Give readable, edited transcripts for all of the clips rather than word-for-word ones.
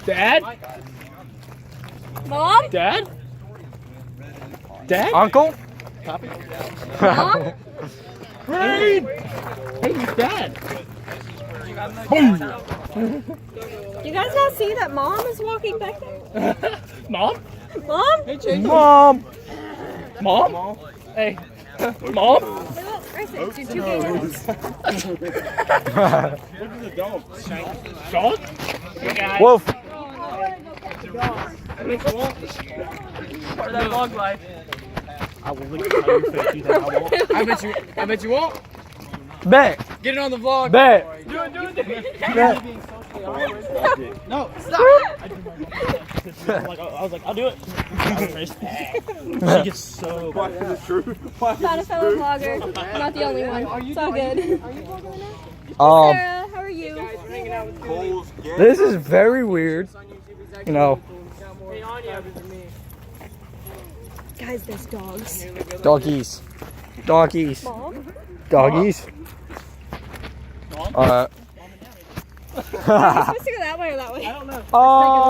Dad? Mom? Dad? Dad? Uncle? Mom? Hey! Hey, Dad! You guys not see that Mom is walking back there? Mom? Mom? Mom! Mom? Hey. Mom? You're too gay nuts. Dog? Hey, guys. Wolf! Part of that vlog life. I will look at your face. You think I won't? I bet you won't. Bet! Get it on the vlog. Bet! Do it. Bet! No, stop. I was like, I'll do it. She gets so. Found a fellow vlogger. I'm not the only one. It's all good. Sarah, how are you? This is very weird. You know, Guys, there's dogs. doggies. Doggies. Mom? Doggies. Are you supposed to go that way or that way? I don't know. Oh,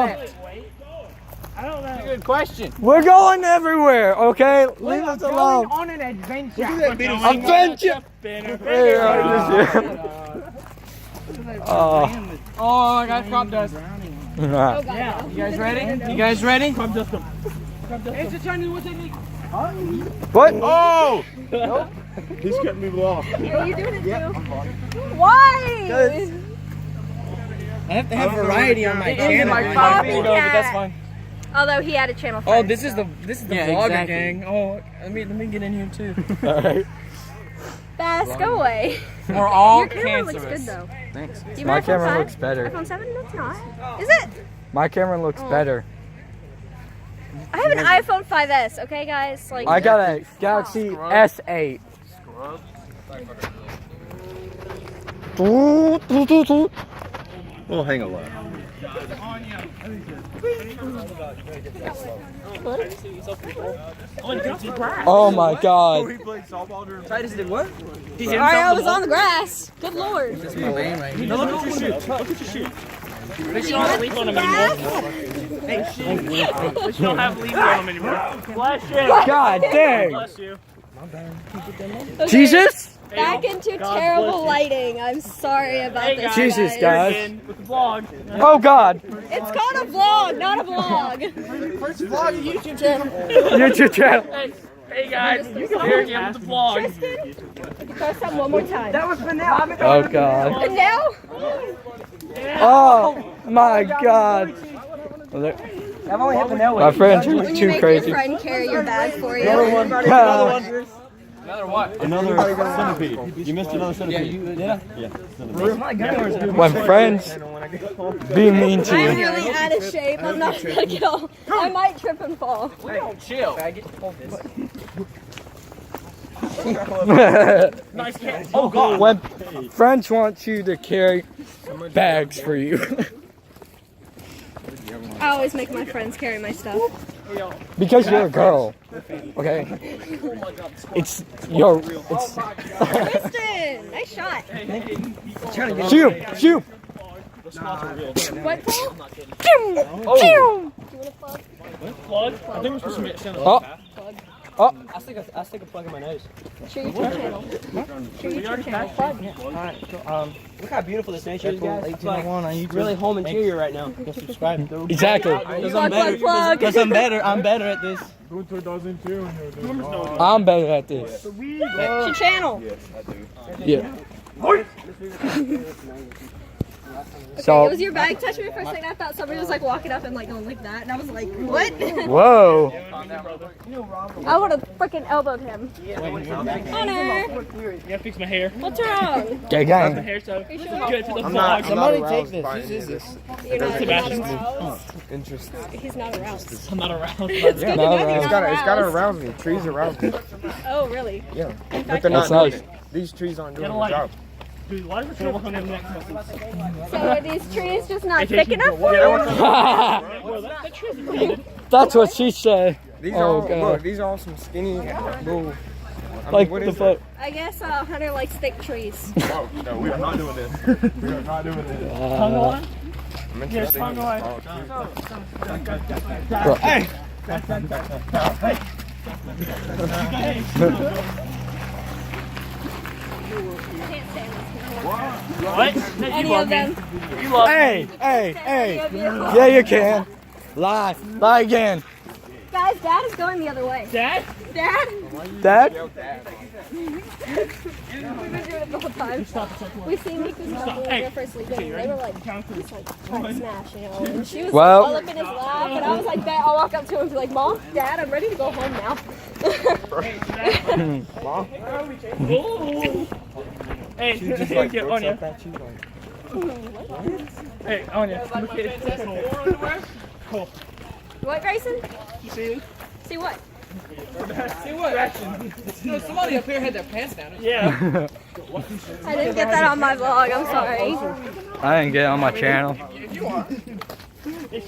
I don't know. Good question. we're going everywhere, okay? Leave us alone. On an adventure. Adventure! Oh, Oh, I got crop dust. Oh, nah. God. You guys ready? You guys ready? Crop dust them. It's a Chinese what technique? What? Oh! He's cutting me off. Are you doing it too? Why? I have to have variety on my channel. Like Copycat. 5 feet ago, but that's fine. Although he had a channel first. Oh, this is the vlogger exactly. gang. Oh, let me get in here too. Alright. Bass, go away. We're all Your camera looks cancerous. good though. Thanks. Do you My have an iPhone camera 5? looks better. iPhone 7? No, it's not. Is it? My camera looks better. I have an iPhone 5S, okay guys? Like, I got a Galaxy S8. We'll hang a lot. Oh my god. He played softball during Titus did what? Alright, I was on the grass. Good lord. That's my lane right here. Look at your shoes. Look at your shoes. They don't sleep on them anymore. They don't have leaves on them anymore. Bless you. God dang. Bless you. Okay, Jesus? Back into terrible lighting. I'm sorry about this. Jesus, guys. Again with the vlog. Oh god. It's called a vlog, not a vlog. First vlog YouTube channel. YouTube channel. Hey guys, you can hear again with the vlog. Tristan, press that one more time. That was Vanilla. Oh god. And now? Oh my god. I've only had Vanilla. My friends When are you too make crazy. your friend carry your bag for you. Another what? Another centipede. You missed another centipede. When friends be mean to I'm you. really out of shape. I'm not gonna go. I might trip and fall. We don't chill. Nice catch. Oh god. When friends want you to carry bags for you. I always make my friends carry my stuff. Because you're a girl. Okay? It's Tristan, nice shot. shoot! Shoot! What, Paul? Oh. Plug? I think we're supposed to get Oh! I stick a plug in my nose. Share your YouTube channel. Share your YouTube channel. Alright, so look how beautiful this nature is, guys. It's like really home interior right now. Subscribe. Exactly. Plug. I'm better at this. Go to 2002 and I'm better at this. It's your channel. Yeah. It So, was your bag touching me for a second. I thought somebody was like walking up and like going like that, and I was like, what? whoa. I would have freaking elbowed him. Hunter, You gotta fix my hair. what's wrong? Gang gang. Hair so You sure? good for the I'm vlog. not Somebody take aroused this. by Whose any is of this? You're not Sebastian's. aroused. Interesting. He's not aroused. I'm not around. It's good to know you're not aroused. arouse me. Trees arouse me. Oh, really? Yeah. In But fact, they're not That's doing nice. it. These trees aren't doing Get a the light. job. Dude, why does it work on them next muscles? so are these trees just not thick enough for you? Well, that tree's pretty good. That's what she said. These Oh, are God. look, these are all some skinny little Like the fuck? I guess Hunter likes thick trees. Oh, no, we are not doing this. We are not doing this. Tongue line? Yes, tongue line. Hey! Can't stand this. What? Any of them. You love me. Hey! Hey! Yeah, you can. Lie. Lie again. Guys, Dad is going the other way. Dad? Dad? Dad? We've been doing it the whole time. We seen Nick and Mom when we were first sleeping, and they were like, he's like trying to smash, you know. And she was Well- all up in his lap, and I was like, Bet, I'll walk up to him and be like, Mom, Dad, I'm ready to go home now. Hey, Like, get what's Anya. up that cheese on? Hey, Anya. Look at What, Grayson? See? See what? See what? No, somebody up here had their pants down. Yeah. I didn't get that on my vlog, I'm sorry. I didn't get it on my channel. If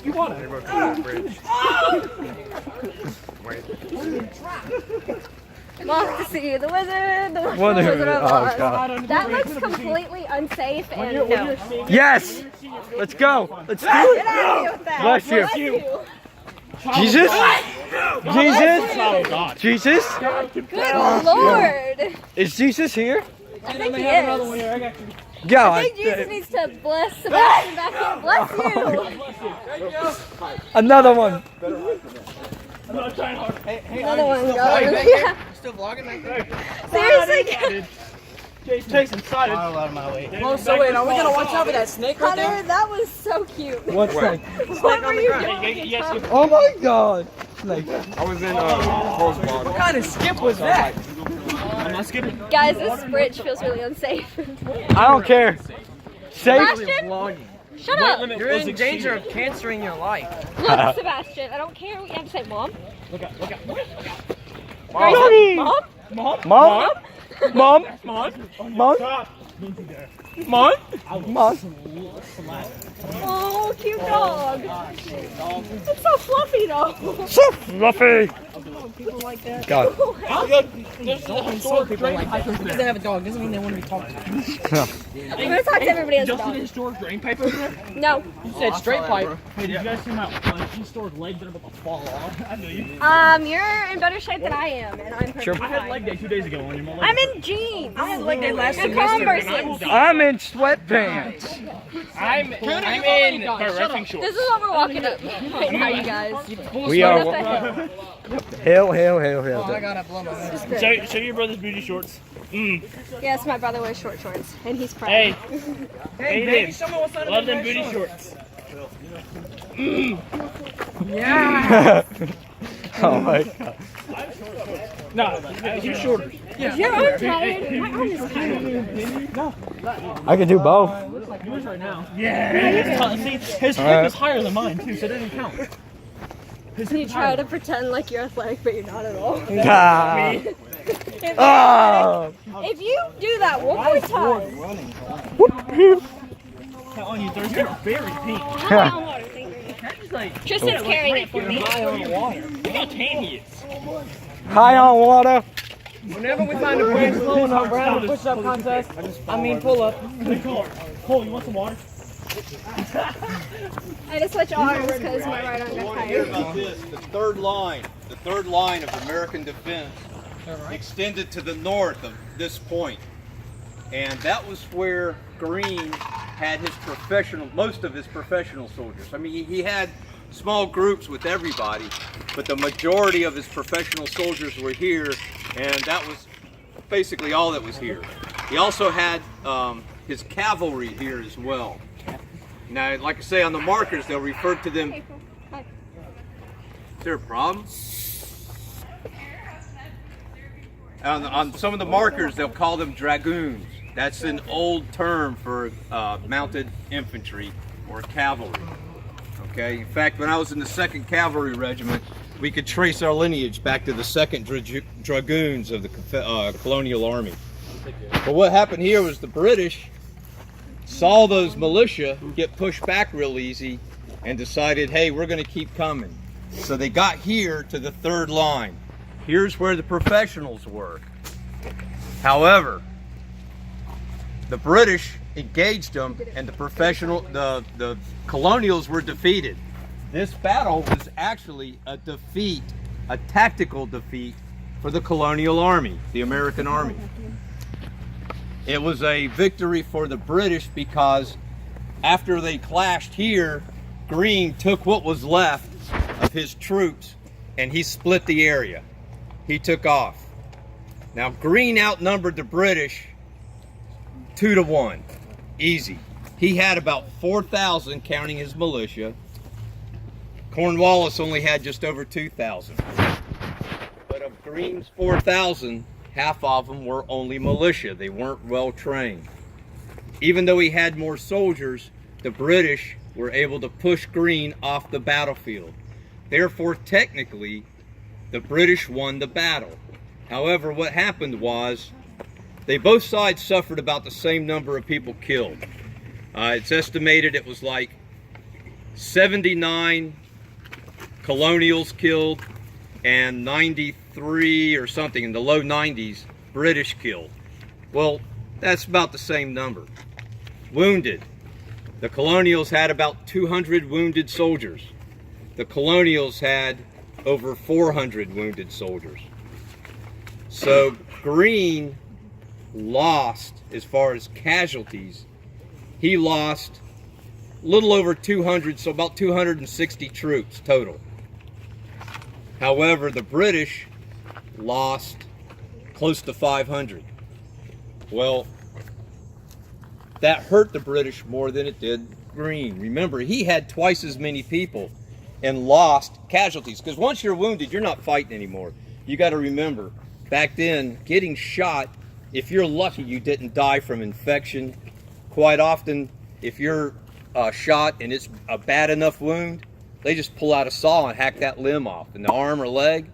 you want it. Off to see the wizard, the What Wizard of oh, Oz. God. That looks completely unsafe and no. Yes! Let's go! Let's do Get it! out of here with that. Bless you. Jesus? Jesus? Oh, God. Jesus? Good Lord. Is Jesus here? I think he is. Go. I think Jesus needs to bless Sebastian back here. Bless you. Another one. Another one, guys. Yeah. Still vlogging right there? Seriously. Jason, excited. Oh, so wait, are we gonna watch out for that snake right there? Hunter, that was so cute. What's that? What were you doing? Yes, you Oh my God. Like, I was in Rosebud. What kind of skip was that? I'm not skipping. Guys, this bridge feels really unsafe. I don't care. Safe. Sebastian, shut up. You're in danger of cancering your life. Look, Sebastian, I don't care what you have to say, Mom. Look out, look out. Mommy. Mom? Mom? Mom? Mom? Mom? Mom? Mom? Mom? Oh, cute dog. It's so fluffy, though. So fluffy. God. There's a historic drain pipe over Because they have a dog doesn't mean they want to be talked to. I'm going to talk to everybody as a Just an dog. historic drain pipe over there? No. You said straight pipe. Hey, did you guys see my historic legs that are about to fall off? I know you. You're in better shape than I am, and I'm perfectly I had fine. leg day 2 days ago on your I'm in jeans. I had leg day last And semester. Converses. I'm in sweatpants. I'm in my wrestling shorts. This is what we're walking up right now, you guys. We What are. the hell? Hail. I gotta blow my nose. Show your brother's booty shorts. Yes, my brother wears short shorts, and he's proud. Hey, Hey, baby, baby, show me what's under love the them booty shorts. shorts. Yeah. Oh my God. No, you're shorter. Your arm tired. My arm is tired. I can do both. Yours right now. Yeah. See, his hip is higher than mine too, so it doesn't count. You try to pretend like you're athletic, but you're not at all. Ah. Ah. If you do that one more time. On you, Thursday. You're very pink. High on water, thank you. That's like Tristan's carrying it for me. high on water. Look how tan he is. High on water. Whenever we find a bridge low enough, we're having a push-up contest. Pull-up. Hey, Cole, you want some water? I had to switch arms because my right arm got Hear tired. about this, the third line of American defense extended to the north of this point. And that was where Greene had most of his professional soldiers. I mean, he had small groups with everybody, but the majority of his professional soldiers were here, and that was basically all that was here. He also had his cavalry here as well. Now, like I say, on the markers, they'll refer to them. Is there a problem? On some of the markers, they'll call them dragoons. That's an old term for mounted infantry or cavalry. Okay. In fact, when I was in the 2nd Cavalry Regiment, we could trace our lineage back to the 2nd Dragoons of the Colonial Army. But what happened here was the British saw those militia get pushed back real easy and decided, hey, we're going to keep coming. So they got here to the third line. Here's where the professionals work. However, the British engaged them, and the colonials were defeated. This battle was actually a defeat, a tactical defeat for the colonial army, the American army. It was a victory for the British because after they clashed here, Greene took what was left of his troops and he split the area. He took off. Now Greene outnumbered the British 2-1, easy. He had about 4,000 counting his militia. Cornwallis only had just over 2,000. But of Greene's 4,000, half of them were only militia. They weren't well trained. Even though he had more soldiers, the British were able to push Greene off the battlefield. Therefore, technically, the British won the battle. However, what happened was, both sides suffered about the same number of people killed. It's estimated it was like 79 colonials killed and 93 or something, in the low 90s, British killed. Well, that's about the same number. Wounded. The colonials had about 200 wounded soldiers. The colonials had over 400 wounded soldiers. So Greene lost, as far as casualties, he lost a little over 200, so about 260 troops total. However, the British lost close to 500. Well, that hurt the British more than it did Greene. Remember, he had twice as many people and lost casualties, because once you're wounded, you're not fighting anymore. You got to remember, back then, getting shot, if you're lucky, you didn't die from infection. Quite often, if you're shot and it's a bad enough wound, they just pull out a saw and hack that limb off, in the arm or leg.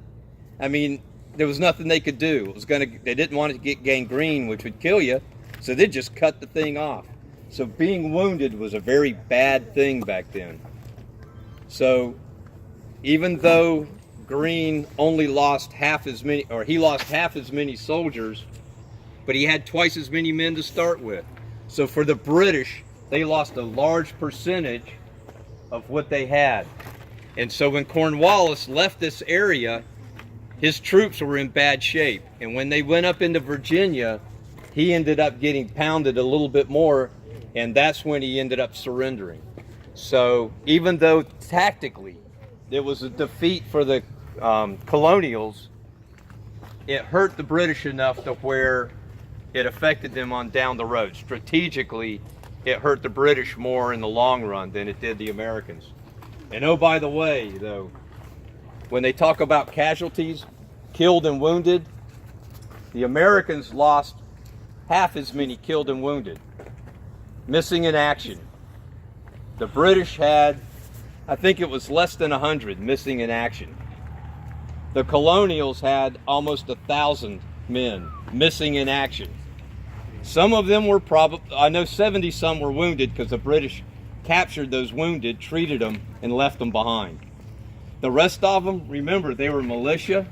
I mean, there was nothing they could do. They didn't want it to get gangrene, which would kill you, so they just cut the thing off. So being wounded was a very bad thing back then. So even though Greene only lost half as many, or he lost half as many soldiers, but he had twice as many men to start with. So for the British, they lost a large percentage of what they had. And so when Cornwallis left this area, his troops were in bad shape. And when they went up into Virginia, he ended up getting pounded a little bit more, and that's when he ended up surrendering. So even though tactically it was a defeat for the colonials, it hurt the British enough to where it affected them on down the road. Strategically, it hurt the British more in the long run than it did the Americans. And oh, by the way, though, when they talk about casualties, killed and wounded, the Americans lost half as many killed and wounded, missing in action. The British had, I think it was less than 100 missing in action. The colonials had almost 1,000 men missing in action. Some of them were I know 70 some were wounded, because the British captured those wounded, treated them, and left them behind. The rest of them, remember, they were militia.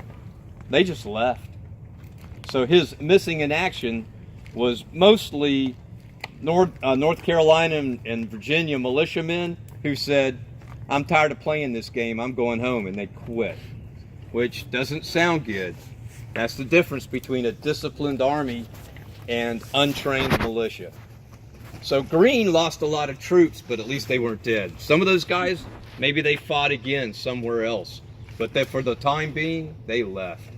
They just left. So his missing in action was mostly North Carolina and Virginia militiamen who said, "I'm tired of playing this game, I'm going home," and they quit, which doesn't sound good. That's the difference between a disciplined army and untrained militia. So Greene lost a lot of troops, but at least they weren't dead. Some of those guys, maybe they fought again somewhere else, but for the time being, they left.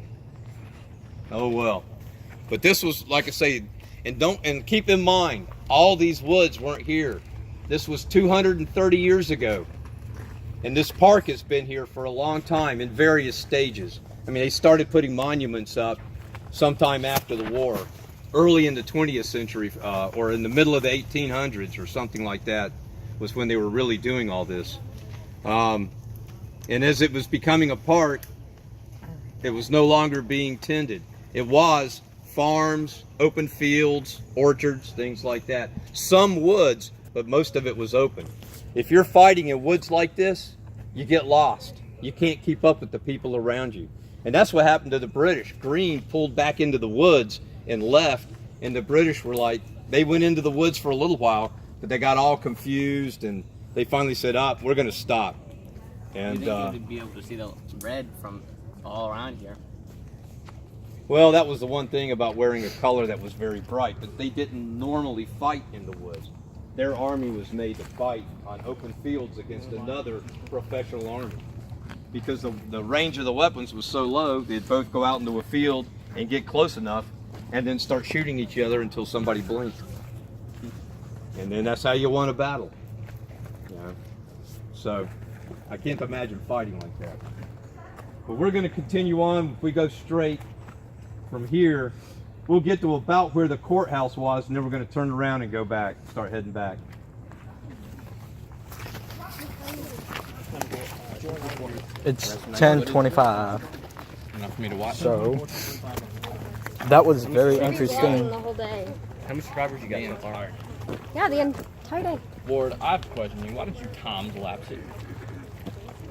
Oh well. But this was, like I say, and keep in mind, all these woods weren't here. This was 230 years ago. And this park has been here for a long time in various stages. I mean, they started putting monuments up sometime after the war, early in the 20th century, or in the middle of the 1800s or something like that, was when they were really doing all this. And as it was becoming a park, it was no longer being tended. It was farms, open fields, orchards, things like that. Some woods, but most of it was open. If you're fighting in woods like this, you get lost. You can't keep up with the people around you. And that's what happened to the British. Greene pulled back into the woods and left. And the British were like, they went into the woods for a little while, but they got all confused, and they finally said, we're going to stop. And you think you would be able to see the red from all around here? well, that was the one thing about wearing a color that was very bright, but they didn't normally fight in the woods. Their army was made to fight on open fields against another professional army. Because the range of the weapons was so low, they'd both go out into a field and get close enough and then start shooting each other until somebody blinked. And then that's how you won a battle. You know? So I can't imagine fighting like that. But we're going to continue on. If we go straight from here, we'll get to about where the courthouse was, and then we're going to turn around and go back, start heading back. It's 10:25. Enough for me to watch. So that was very The interesting. whole day. How many subscribers you got so far? Yeah, the entire day. Lord, I have a question. Why did you time lapse it?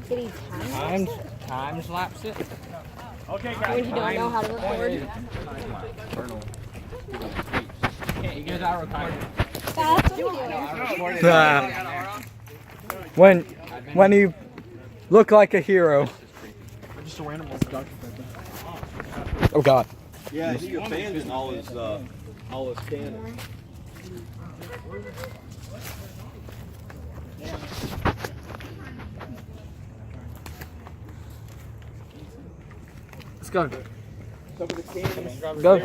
Did he time lapse it? Time lapse it? Okay, When you don't know how to record. You guys are recording. That's what he did. When you look like a hero. Just a random Oh God. Yeah, he abandoned all his cannons. Let's go. Some of the cannons Go.